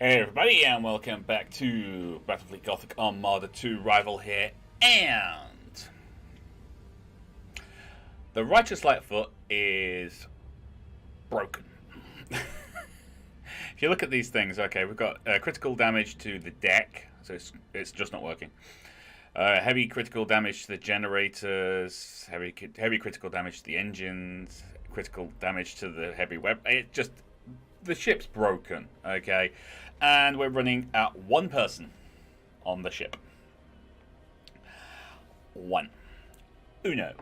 Hey everybody, and welcome back to Battlefleet Gothic Armada 2 Rival here, and the Righteous Lightfoot is broken. If you look at these things, okay, we've got critical damage to the deck, so it's just not working. Heavy critical damage to the generators, heavy critical damage to the engines, critical damage to the heavy the ship's broken, okay? And we're running at one person on the ship. One. Uno.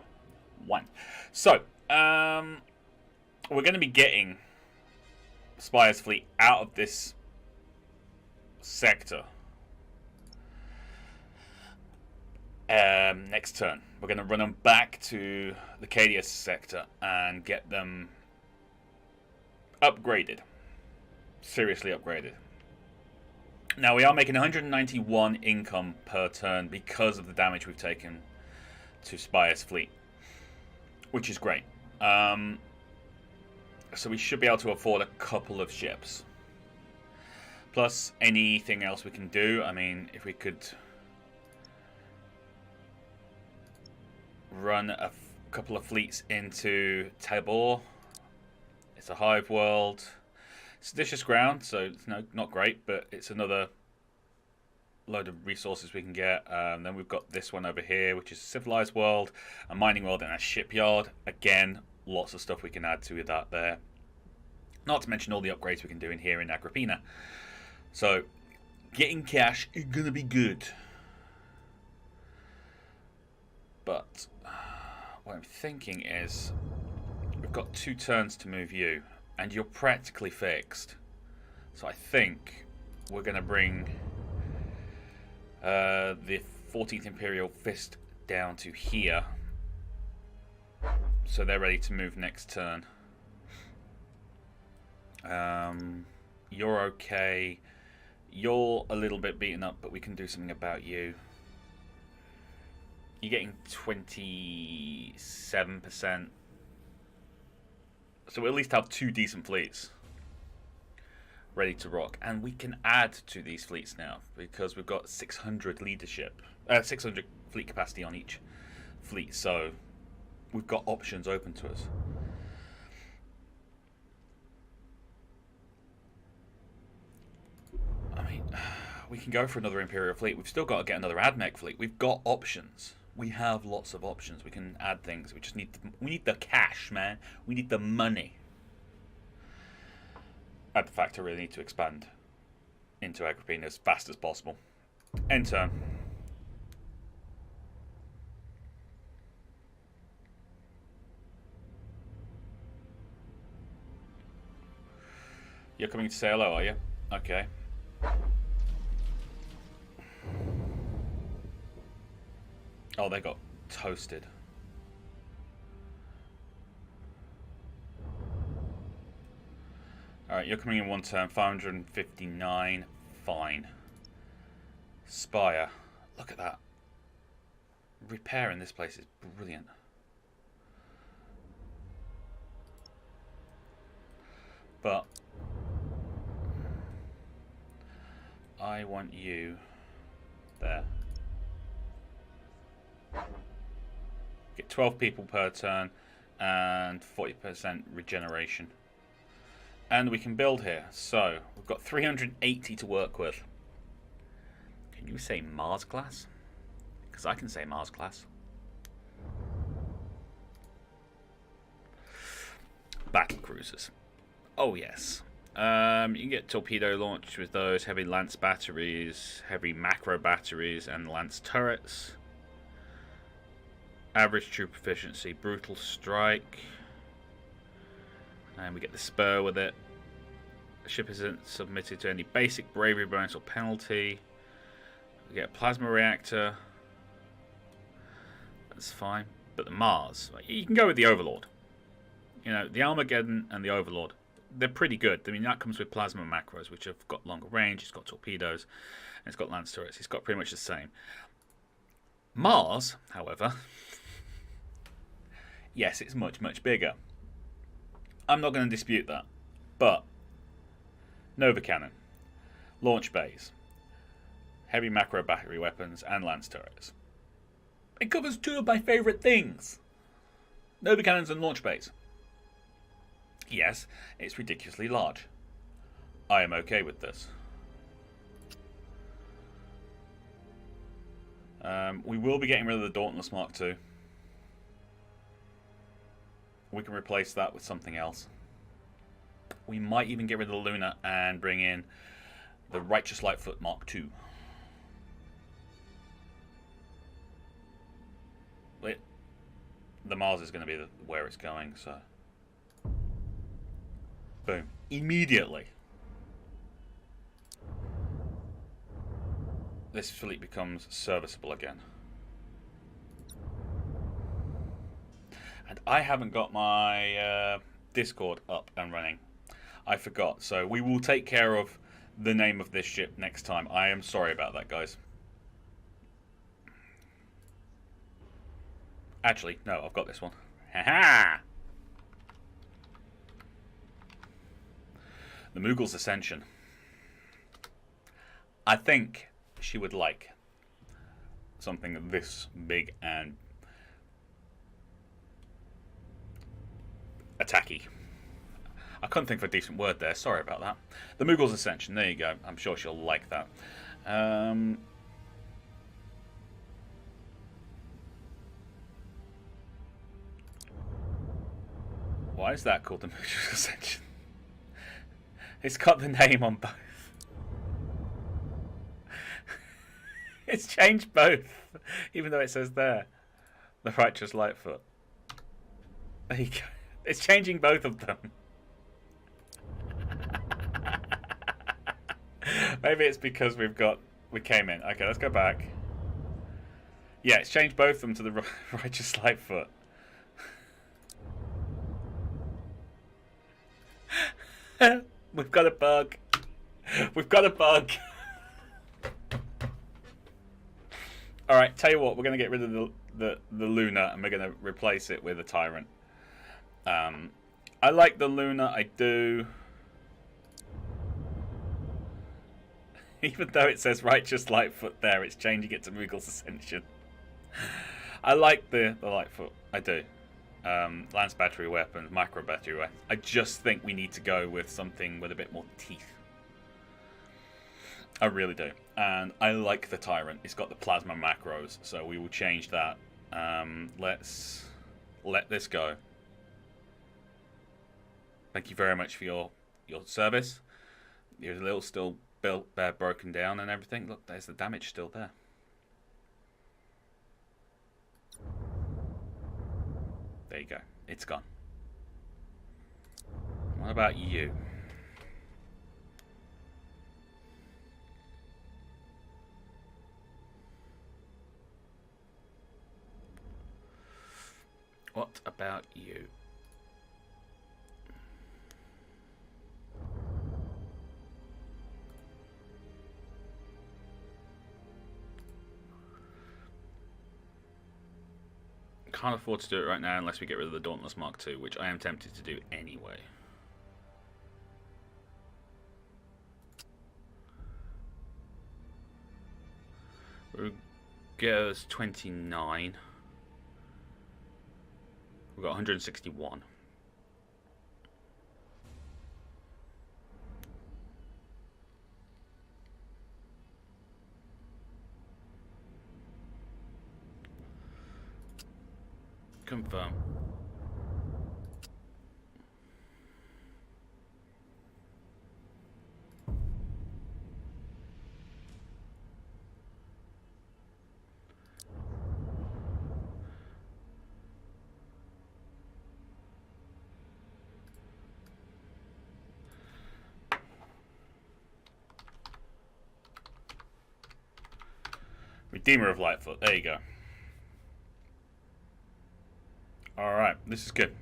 One. So, we're going to be getting Spire's fleet out of this sector next turn. We're going to run them back to the Cadius sector and get them upgraded. Seriously upgraded. Now we are making 191 income per turn because of the damage we've taken to Spire's fleet, which is great. So we should be able to afford a couple of ships. Plus anything else we can do. I mean, if we could run a couple of fleets into Tabor. It's a hive world. Seditious ground, so it's not great, but it's another load of resources we can get. Then we've got this one over here, which is a civilized world, a mining world, and a shipyard. Again, lots of stuff we can add to that there. Not to mention all the upgrades we can do in here in Agrippina. So, getting cash is going to be good. But, what I'm thinking is, we've got 2 turns to move you. And you're practically fixed. So I think we're going to bring the 14th Imperial Fist down to here. So they're ready to move next turn. You're okay. You're a little bit beaten up, but we can do something about you. You're getting 27%. So we'll at least have 2 decent fleets ready to rock. And we can add to these fleets now because we've got 600 leadership, 600 fleet capacity on each fleet. So we've got options open to us. I mean, we can go for another Imperial fleet. We've still got to get another AdMech fleet. We've got options. We have lots of options. We can add things. We just need the cash, man. We need the money. Add the fact I really need to expand into Agrippina as fast as possible. End turn. You're coming to say hello, are you? Okay. Oh, they got toasted. Alright, you're coming in one turn, 559. Fine. Spire. Look at that. Repair in this place is brilliant. But I want you there. Get 12 people per turn and 40% regeneration. And we can build here. So we've got 380 to work with. Can you say Mars class? Because I can say Mars class. Battle cruisers. Oh yes. You can get torpedo launched with those, heavy lance batteries, heavy macro batteries, and lance turrets. Average troop efficiency, brutal strike, and we get the spur with it. The ship isn't submitted to any basic bravery bonus or penalty. We get a plasma reactor. That's fine. But the Mars, you can go with the Overlord. You know, the Armageddon and the Overlord, they're pretty good. I mean, that comes with plasma macros, which have got longer range. It's got torpedoes, and it's got lance turrets. It's got pretty much the same. Mars, however, yes, it's much, much bigger. I'm not going to dispute that. But Nova Cannon. Launch bays. Heavy macro battery weapons and lance turrets. It covers two of my favourite things. Nova cannons and launch bays. Yes, it's ridiculously large. I am okay with this. We will be getting rid of the Dauntless Mark II. We can replace that with something else. We might even get rid of the Luna and bring in the Righteous Lightfoot Mark II. The Mars is going to be where it's going, so... Boom. Immediately. This fleet becomes serviceable again. And I haven't got my Discord up and running. I forgot. So we will take care of the name of this ship next time. I am sorry about that, guys. Actually, no, I've got this one. Ha-ha! The Mughals' Ascension. I think she would like something this big and attacky. I couldn't think of a decent word there. Sorry about that. The Mughals' Ascension. There you go. I'm sure she'll like that. Why is that called the Mughals' Ascension? It's got the name on both. It's changed both, even though it says there, the Righteous Lightfoot. There you go. It's changing both of them. Maybe it's because we came in. Okay, let's go back. Yeah, it's changed both of them to the Righteous Lightfoot. We've got a bug. We've got a bug. Alright, tell you what, we're going to get rid of the Luna and we're going to replace it with a Tyrant. I like the Luna, I do. Even though it says Righteous Lightfoot there, it's changing it to Mughals' Ascension. I like the Lightfoot, I do. Lance battery weapons, micro battery weapons. I just think we need to go with something with a bit more teeth. I really do. And I like the Tyrant. It's got the plasma macros, so we will change that. Let's let this go. Thank you very much for your service. You're a little still built, broken down and everything. Look, there's the damage still there. There you go. It's gone. What about you? What about you? Can't afford to do it right now unless we get rid of the Dauntless Mark II, which I am tempted to do anyway. Ruger's 29. We've got 161. Confirm. Redeemer of Lightfoot. There you go. Alright, this is good.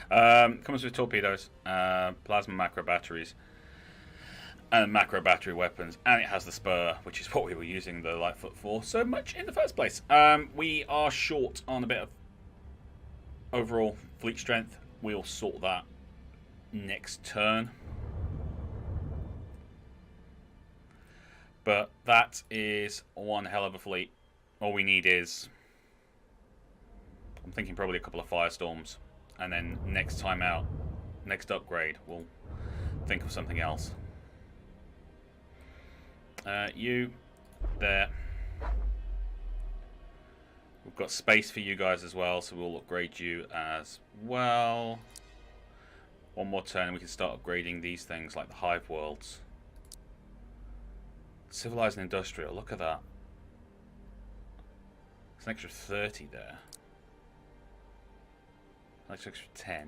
Comes with torpedoes, plasma macro batteries, and macro battery weapons, and it has the spur, which is what we were using the Lightfoot for so much in the first place. We are short on a bit of overall fleet strength. We'll sort that next turn. But that is one hell of a fleet. All we need is, I'm thinking probably a couple of firestorms, and then next time out, next upgrade, we'll think of something else. You there. We've got space for you guys as well, so we'll upgrade you as well. One more turn and we can start upgrading these things like the hive worlds. Civilized and industrial, look at that. It's an extra 30 there. That's an extra 10.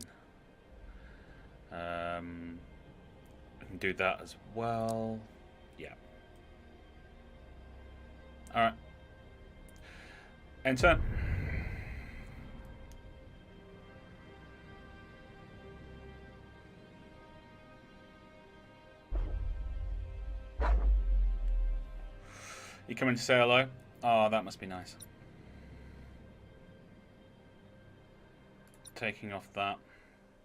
We can do that as well. Yeah. Alright. Enter. You coming to say hello? Oh, that must be nice. Taking off that.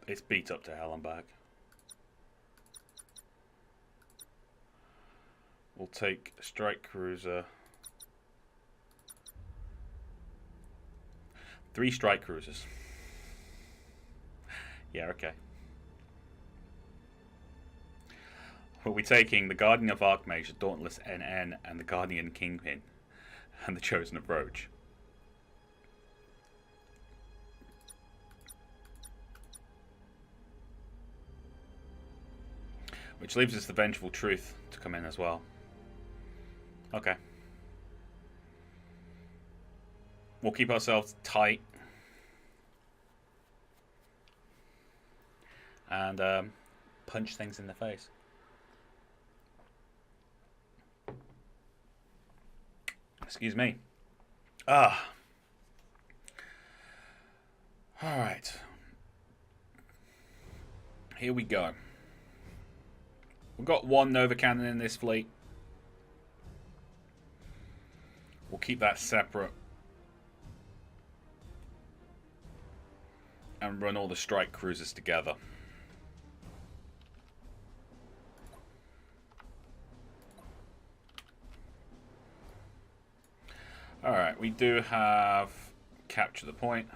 It's beat up to hell and back. We'll take a strike cruiser. 3 strike cruisers. Yeah, okay. We'll be taking the Guardian of Archmage, the Dauntless NN, and the Guardian Kingpin, and the Chosen Approach. Which leaves us the Vengeful Truth to come in as well. Okay. We'll keep ourselves tight. And punch things in the face. Excuse me. Ah. Alright. Here we go. We've got 1 Nova Cannon in this fleet. We'll keep that separate. And run all the strike cruisers together. Alright, we do have capture the point.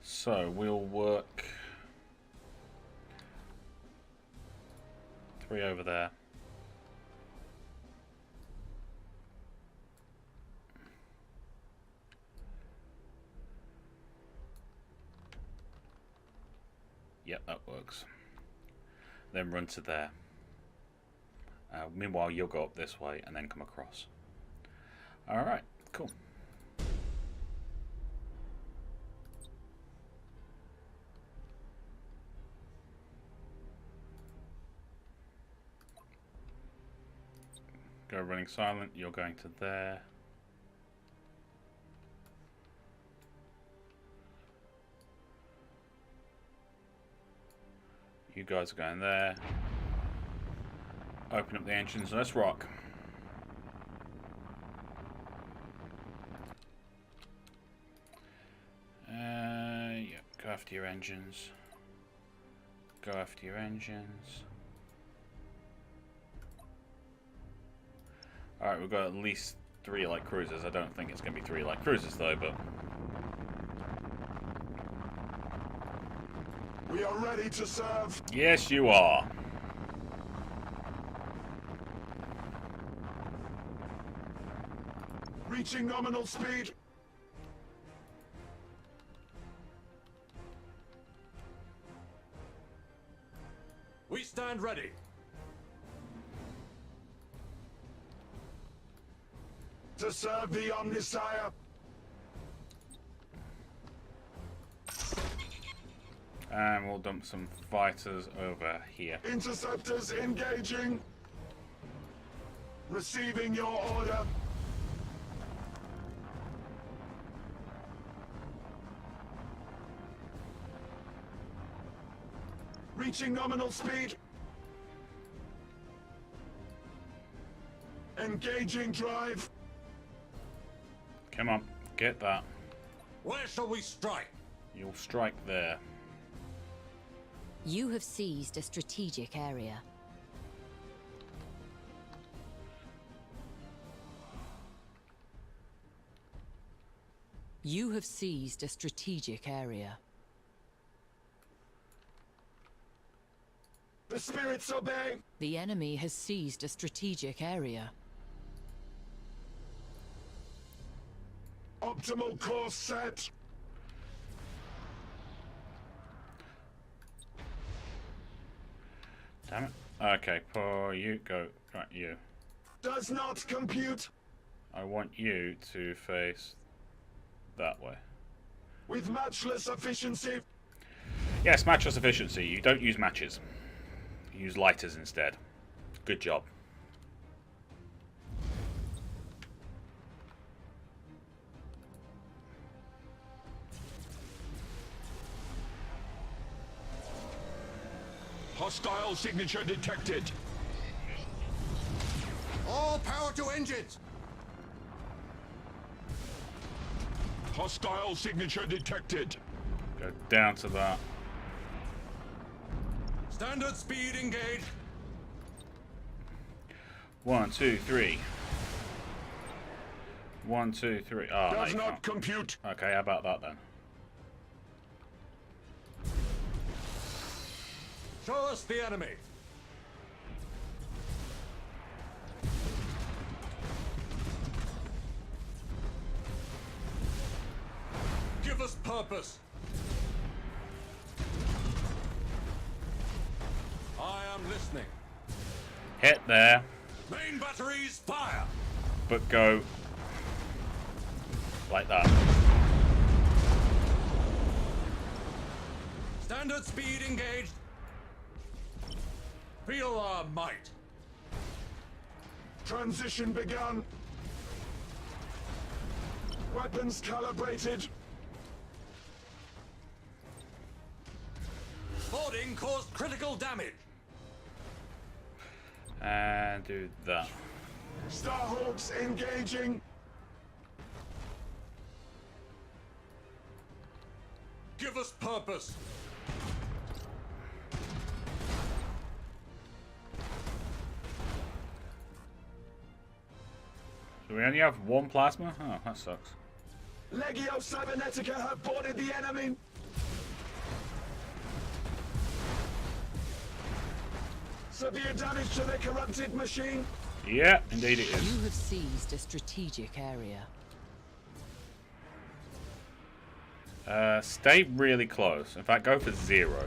So we'll work 3 over there. Yep, that works. Then run to there. Meanwhile, you'll go up this way and then come across. Alright, cool. Go running silent, you're going to there. You guys are going there. Open up the engines and let's rock. Yeah, go after your engines. Go after your engines. Alright, we've got at least 3 light cruisers. I don't think it's going to be 3 light cruisers though, but... We are ready to serve. Yes, you are. Reaching nominal speed. We stand ready. To serve the Omnisire. And we'll dump some fighters over here. Interceptors engaging. Receiving your order. Reaching nominal speed. Engaging drive. Come on, get that. Where shall we strike? You'll strike there. You have seized a strategic area. You have seized a strategic area. The spirits obey. The enemy has seized a strategic area. Optimal course set. Damn it. Okay, for you, go. Right, you. Does not compute. I want you to face that way. With matchless efficiency. Yes, matchless efficiency. You don't use matches. You use lighters instead. Good job. Hostile signature detected. All power to engines! Hostile signature detected. Go down to that. Standard speed engaged. 1, 2, 3. 1, 2, 3. Oh, no, Does you not can't. compute. Okay, how about that then? Show us the enemy. Give us purpose. I am listening. Hit there, Main batteries, fire! but go like that. Standard speed engaged. Feel our might. Transition begun. Weapons calibrated. Boarding caused critical damage. And do that. Starhawks engaging. Give us purpose. Do we only have one plasma? Oh, that sucks. Legio Cybernetica have boarded the enemy. Severe damage to the corrupted machine. Yeah, indeed it is. You have seized a strategic area. Stay really close. In fact, go for 0.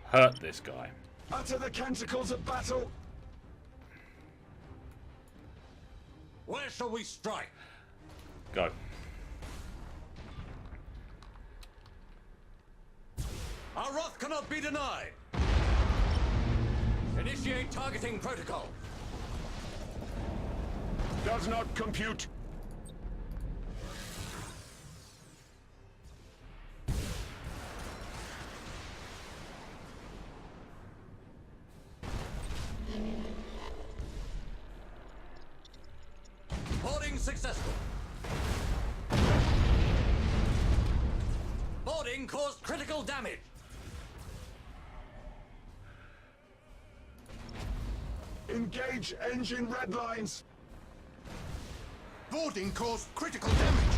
Hurt this guy. Utter the canticles of battle. Where shall we strike? Go. Our wrath cannot be denied. Initiate targeting protocol. Does not compute. Boarding successful. Boarding caused critical damage. Engage engine red lines. Boarding caused critical damage.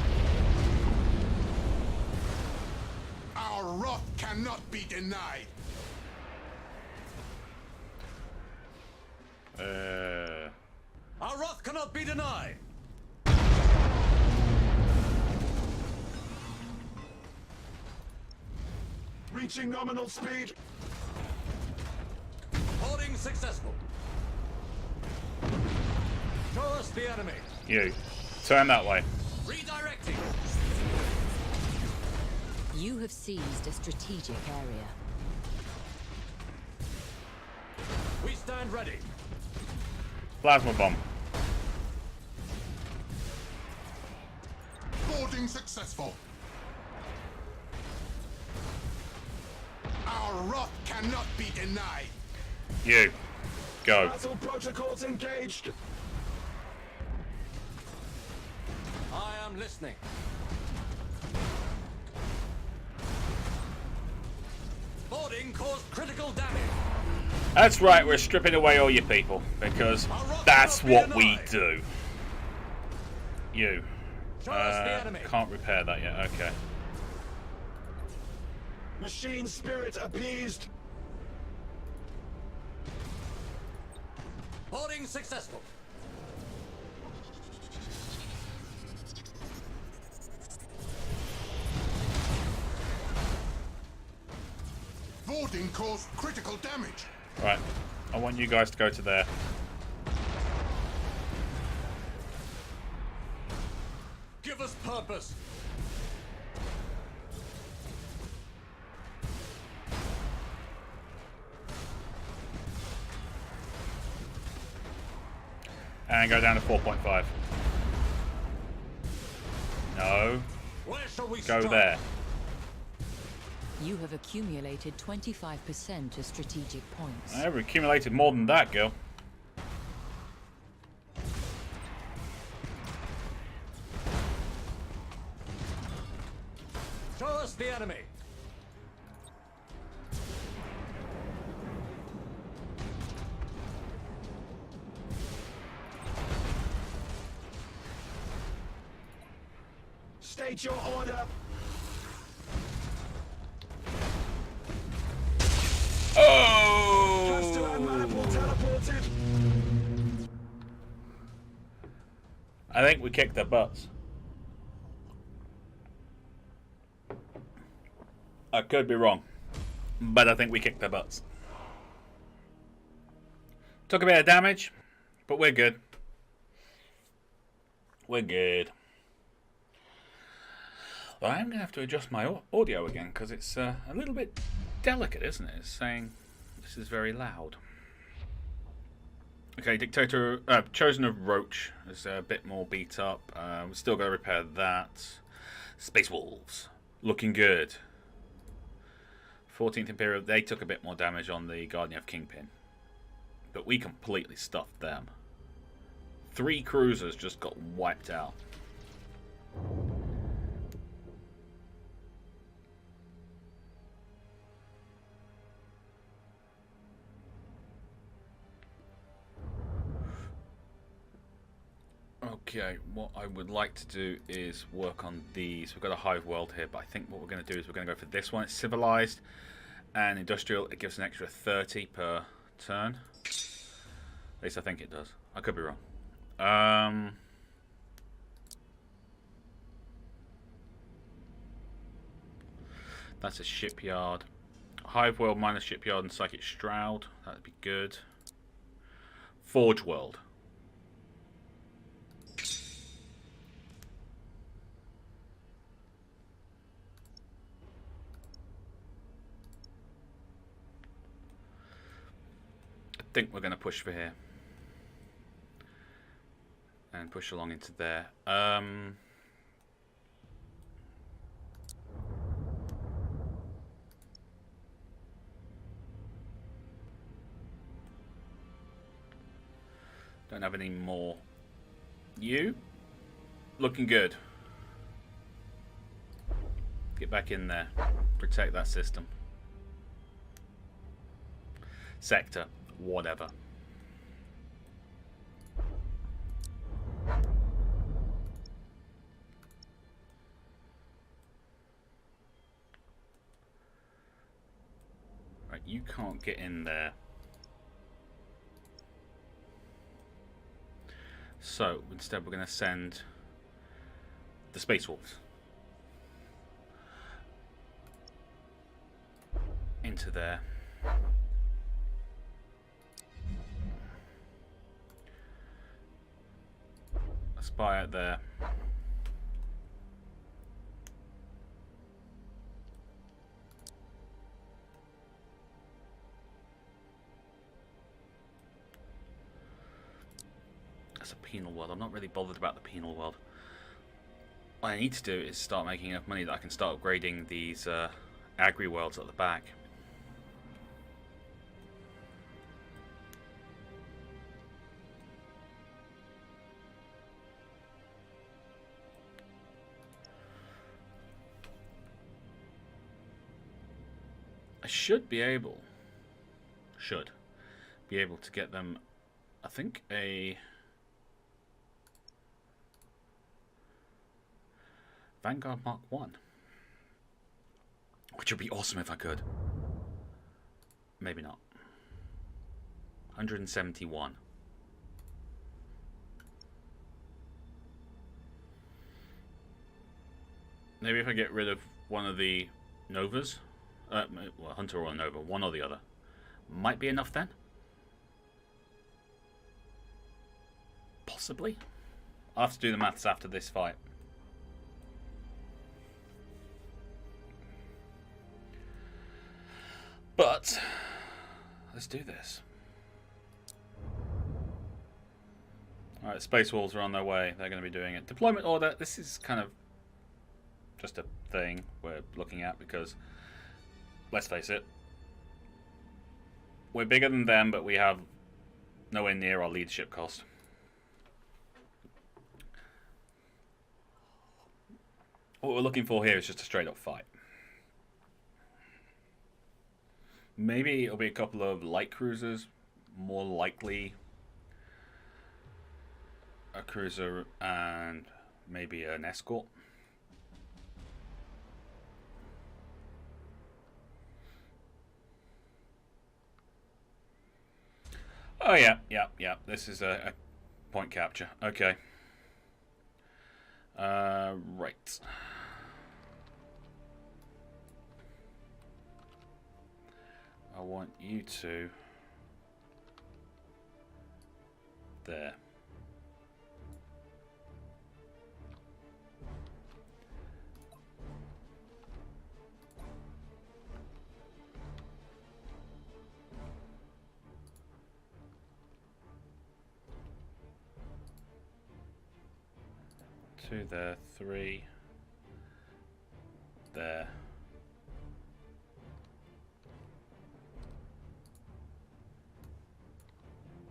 Our wrath cannot be denied. Our wrath cannot be denied. Reaching nominal speed. Boarding successful. Show us the enemy. You. Turn that way. Redirecting. You have seized a strategic area. We stand ready. Plasma bomb. Boarding successful. Our wrath cannot be denied. You. Go. Battle protocols engaged. I am listening. Boarding Boarding caused critical damage. That's right, we're stripping away all your people, because that's what we do. You. Show us the enemy. Can't repair that yet, okay. Machine spirit appeased. Boarding successful. Boarding caused critical damage. Right, I want you guys to go to there. Give us purpose. And go down to 4.5. No. Where shall we Go strike? there. You have accumulated 25% of strategic points. I've accumulated more than that, girl. Show us the enemy. State your order. Castellan maniple Oh! teleported. I think we kicked their butts. I could be wrong, but I think we kicked their butts. Took a bit of damage, but we're good. We're good. Well, I'm going to have to adjust my audio again because it's a little bit delicate, isn't it? It's saying this is very loud. Okay, Dictator, Chosen of Roach is a bit more beat up. We're still got to repair that. Space Wolves, looking good. 14th Imperium, they took a bit more damage on the Guardian of Kingpin. But we completely stuffed them. 3 cruisers just got wiped out. Okay, what I would like to do is work on these. We've got a hive world here, but I think what we're going to do is we're going to go for this one. It's civilized and industrial. It gives an extra 30 per turn. At least I think it does. I could be wrong. That's a shipyard. Hive world minus shipyard and psychic shroud. That'd be good. Forge world. I think we're going to push for here and push along into there. Don't have any more. You looking good. Get back in there. Protect that system. Sector. Whatever. Right, you can't get in there. So instead we're going to send the Space Wolves into there. A spy out there. That's a penal world. I'm not really bothered about the penal world. What I need to do is start making enough money that I can start upgrading these agri worlds at the back. I I should be able to get them, I think, a Vanguard Mark 1. Which would be awesome if I could. Maybe not. 171. Maybe if I get rid of one of the Novas. Well, Hunter or Nova. One or the other. Might be enough then? Possibly. I'll have to do the maths after this fight. But let's do this. Alright, Space Wolves are on their way. They're going to be doing it. Deployment order. This is kind of just a thing we're looking at because, let's face it, we're bigger than them, but we have nowhere near our leadership cost. What we're looking for here is just a straight up fight. Maybe it'll be a couple of light cruisers, more likely a cruiser and maybe an escort. Oh yeah. This is a point capture. Okay. Right. I want you to there. Two there, three there.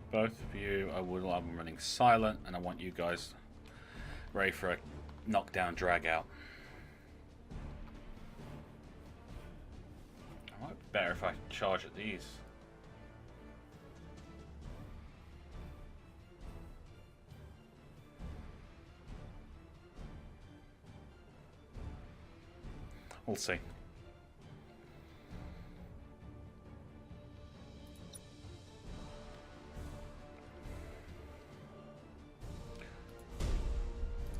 Both of you, I would have them running silent, and I want you guys ready for a knockdown drag out. I might be better if I charge at these. We'll see.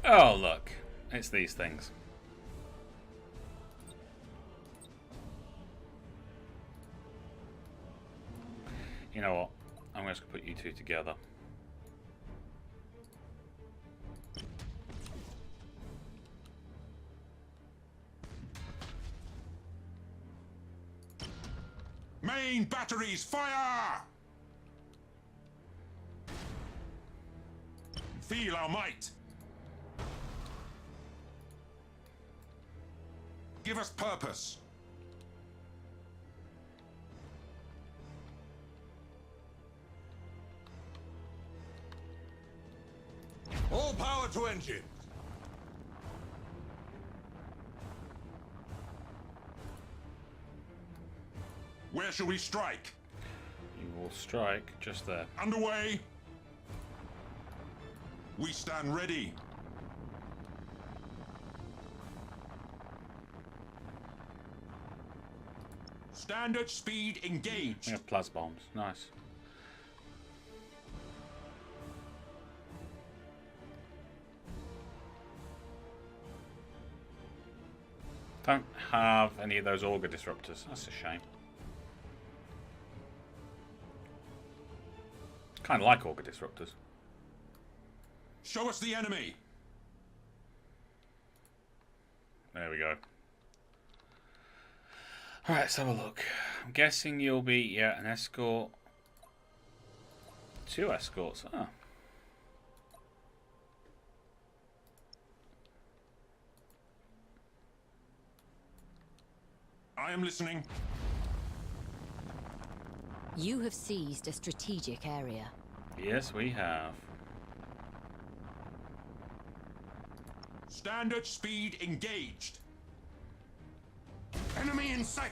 Oh, look. It's these things. You know what? I'm just going to put you two together. Main batteries, fire! Feel our might. Give us purpose. All power to engine. Where shall we strike? You will strike just there. Underway. We stand ready. Standard speed engaged. We have plasma bombs. Nice. Don't have any of those auger disruptors. That's a shame. Kind of like auger disruptors. Show us the enemy. There we go. Alright, let's have a look. I'm guessing you'll be, yeah, an escort. 2 escorts. Ah. I am listening. You have seized a strategic area. Yes, we have. Standard speed engaged. Enemy in sight.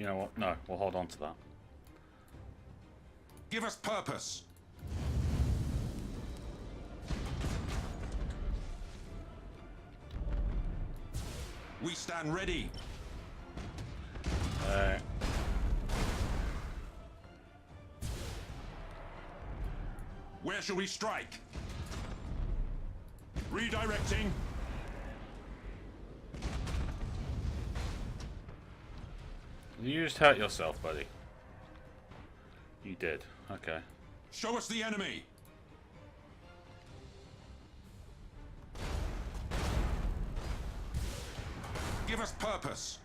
You know what? No, we'll hold on to that. Give us purpose. We stand ready. Where shall we strike? Redirecting. You just hurt yourself, buddy. You did. Okay. Show us the enemy. Give us purpose.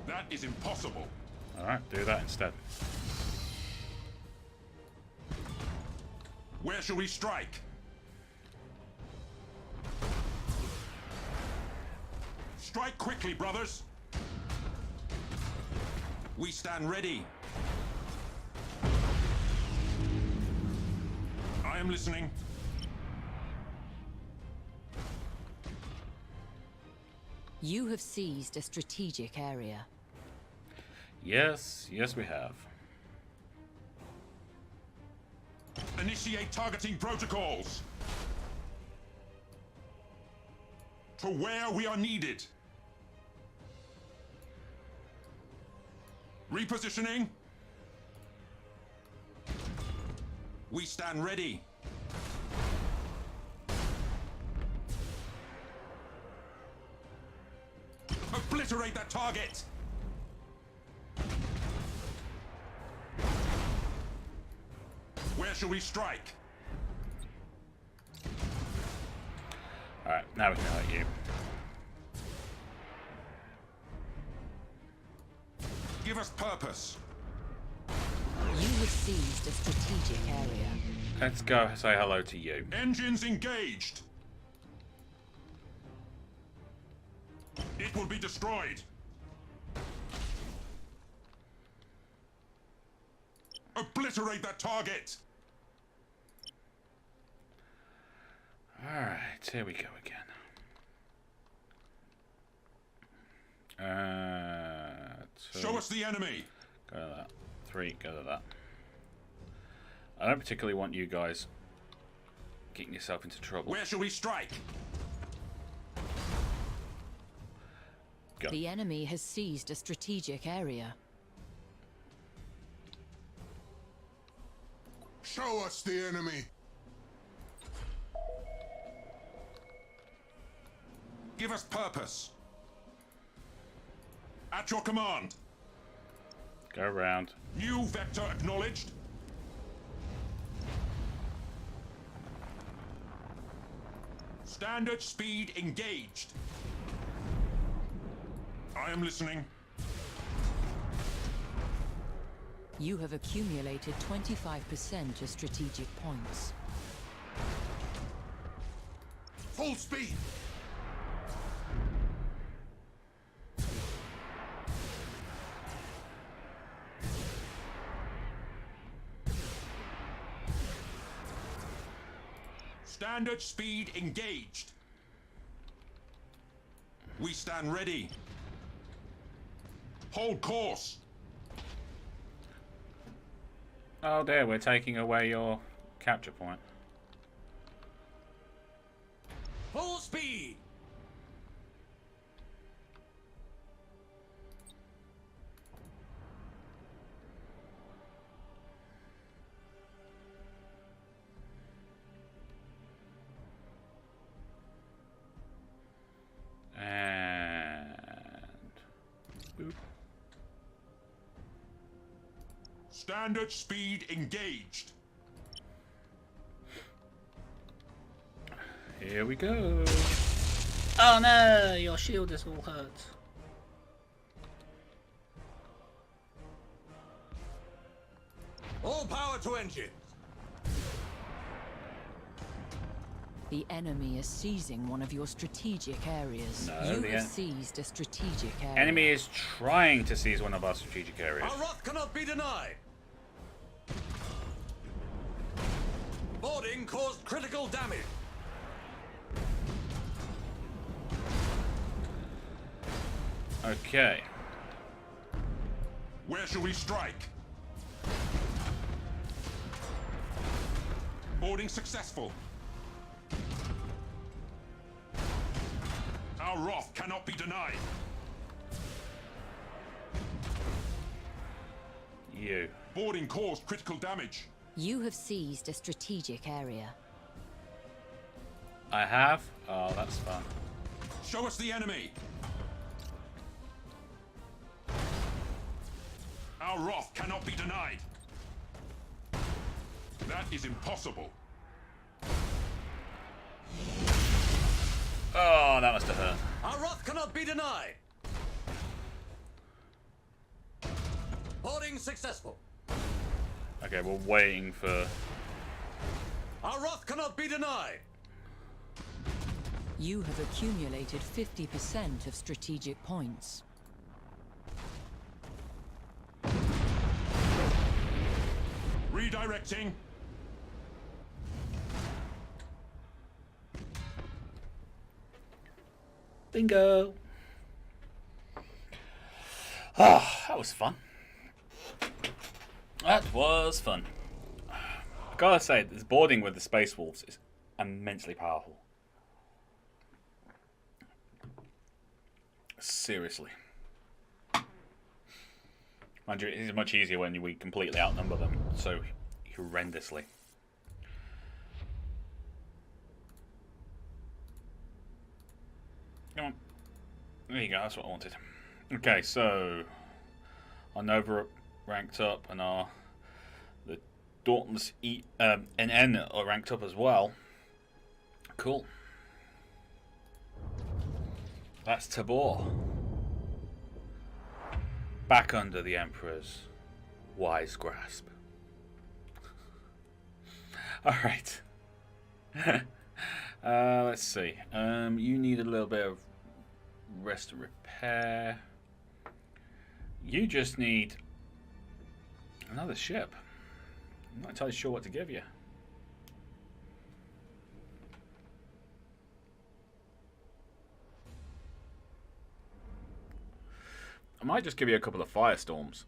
That is impossible. Alright, do that instead. Where shall we strike? Strike quickly, brothers. We stand ready. I am listening. You have seized a strategic area. Yes, yes we have. Initiate targeting protocols. To where we are needed. Repositioning. We stand ready. Obliterate that target. Where shall we strike? Alright, now we can hurt you. Give us purpose. You have seized a strategic area. Let's go say hello to you. Engines engaged. It will be destroyed. Obliterate that target. Alright, here we go again. Show us the enemy. Go to that. 3, go to that. I don't particularly want you guys getting yourself into trouble. Where shall we strike? Go. The enemy has seized a strategic area. Show us the enemy. Give us purpose. At your command. Go around. New vector acknowledged. Standard speed engaged. I am listening. You have accumulated 25% of strategic points. Full speed. Standard speed engaged. We stand ready. Hold course. Oh dear, we're taking away your capture point. Full speed! And boop. Standard speed engaged. Here we go. Oh no, your shield is all hurt. All power to engines! The enemy is seizing one of your strategic areas. No, you the have seized a strategic area. Enemy is trying to seize one of our strategic areas. Our wrath cannot be denied! Boarding caused critical damage. Okay. Where shall we strike? Boarding successful. Our wrath cannot be denied. You. Boarding caused critical damage. You have seized a strategic area. I have? Oh, that's fun. Show us the enemy. Our wrath cannot be denied. That is impossible. Oh, that must have hurt. Our wrath cannot be denied. Boarding successful. Okay, we're waiting for... Our wrath cannot be denied. You have accumulated 50% of strategic points. Redirecting. Bingo! Ah, that was fun. That was fun. I gotta say, this boarding with the Space Wolves is immensely powerful. Seriously. Mind you, it is much easier when we completely outnumber them so horrendously. Come on. There you go, that's what I wanted. Okay, so our Nova ranked up and the Dauntless NN are ranked up as well. Cool. That's Tabor. Back under the Emperor's wise grasp. Alright. Let's see. You need a little bit of rest and repair. You just need another ship. I'm not entirely sure what to give you. I might just give you a couple of firestorms.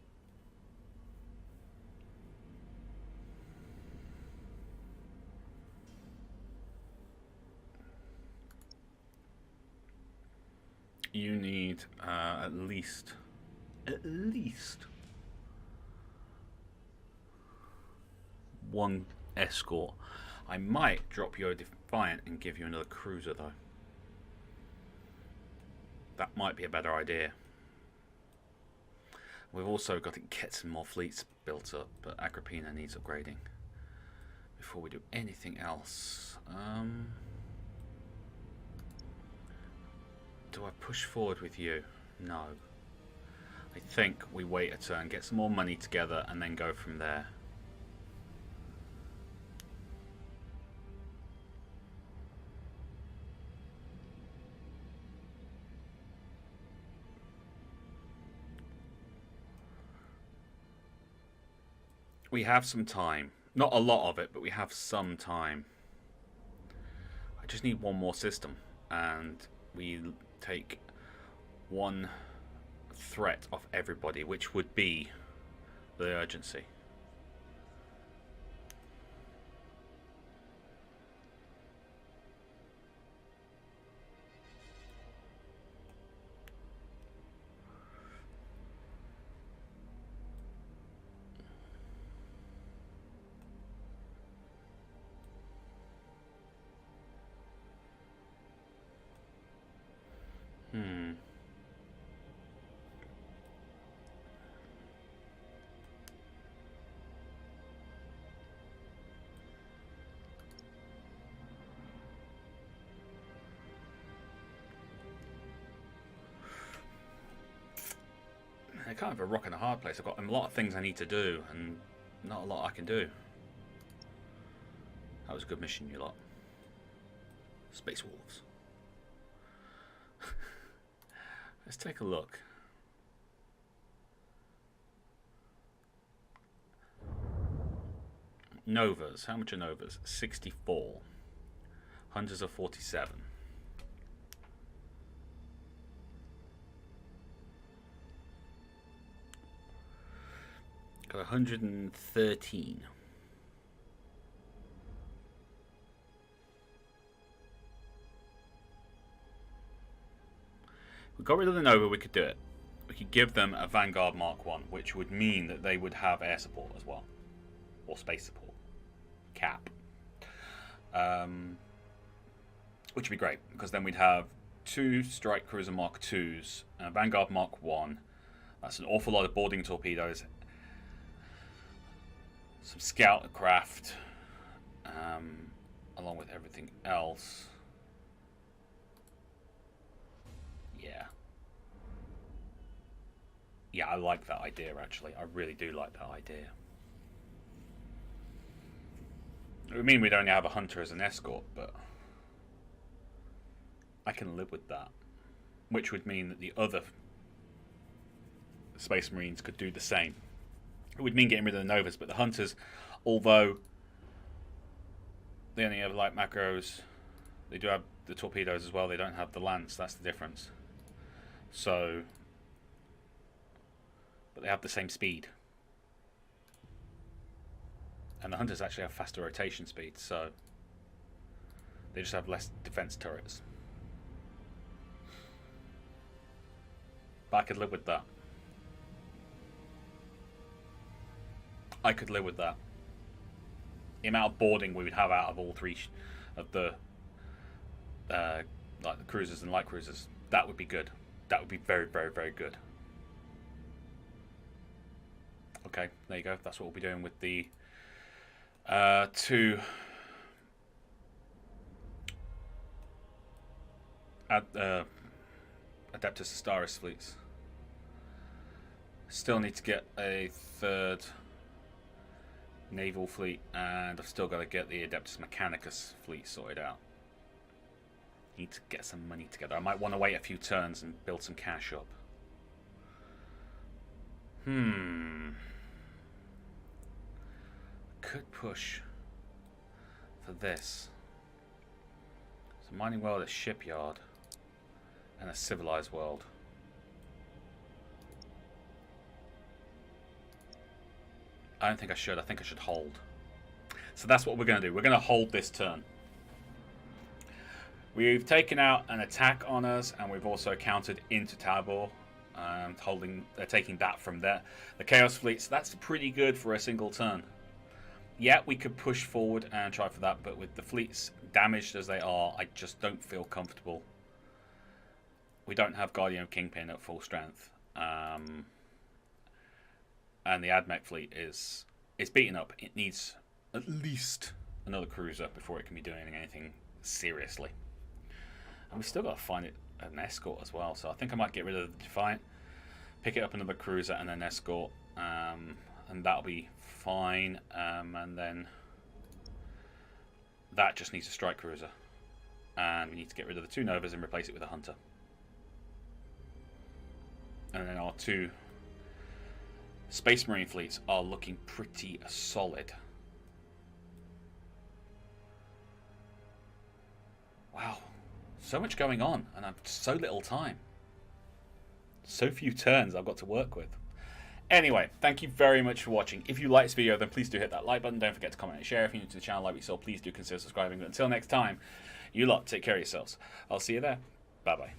You need at least one escort. I might drop you a Defiant and give you another cruiser though. That might be a better idea. We've also got to get some more fleets built up, but Agrippina needs upgrading before we do anything else. Do I push forward with you? No. I think we wait a turn, get some more money together, and then go from there. We have some time. Not a lot of it, but we have some time. I just need one more system, and we take one threat off everybody, which would be the urgency. They're kind of a rock and a hard place. I've got a lot of things I need to do, and not a lot I can do. That was a good mission, you lot. Space Wolves. Let's take a look. Novas. How much are Novas? 64. Hunters are 47. 113. If we got rid of the Nova, we could do it. We could give them a Vanguard Mark 1, which would mean that they would have air support as well. Or space support. Cap. Which would be great, because then we'd have 2 Strike Cruiser Mark 2s, and a Vanguard Mark 1. That's an awful lot of boarding torpedoes. Some scout craft, along with everything else. Yeah, I like that idea, actually. I really do like that idea. It would mean we'd only have a hunter as an escort, but I can live with that. Which would mean that the other Space Marines could do the same. It would mean getting rid of the Novas, but the hunters, although they only have light macros, they do have the torpedoes as well. They don't have the lance. That's the difference. So, but they have the same speed. And the hunters actually have faster rotation speed, so they just have less defense turrets. But I could live with that. I could live with that. The amount of boarding we would have out of all 3 of the like the cruisers and light cruisers, that would be good. That would be very, very, very good. Okay, there you go. That's what we'll be doing with the 2 Adeptus Astaris fleets. Still need to get a 3rd naval fleet, and I've still got to get the Adeptus Mechanicus fleet sorted out. Need to get some money together. I might want to wait a few turns and build some cash up. Could push for this. So mining world, a shipyard, and a civilized world. I don't think I should. I think I should hold. So that's what we're going to do. We're going to hold this turn. We've taken out an attack on us, and we've also countered into Tabor, taking that from there. The Chaos Fleets, that's pretty good for a single turn. Yeah, we could push forward and try for that, but with the fleets damaged as they are, I just don't feel comfortable. We don't have Guardian of Kingpin at full strength. And the Admech fleet is beaten up. It needs at least another cruiser before it can be doing anything seriously. And we've still got to find it an escort as well. So I think I might get rid of the Defiant, pick it up another cruiser and then escort, and that'll be fine. And then that just needs a strike cruiser, and we need to get rid of the 2 Novas and replace it with a hunter. And then our 2 Space Marine fleets are looking pretty solid. Wow, so much going on, and I've so little time. So few turns I've got to work with. Anyway, thank you very much for watching. If you like this video, then please do hit that like button. Don't forget to comment and share. If you're new to the channel like we saw, please do consider subscribing. But until next time, you lot, take care of yourselves. I'll see you there. Bye-bye.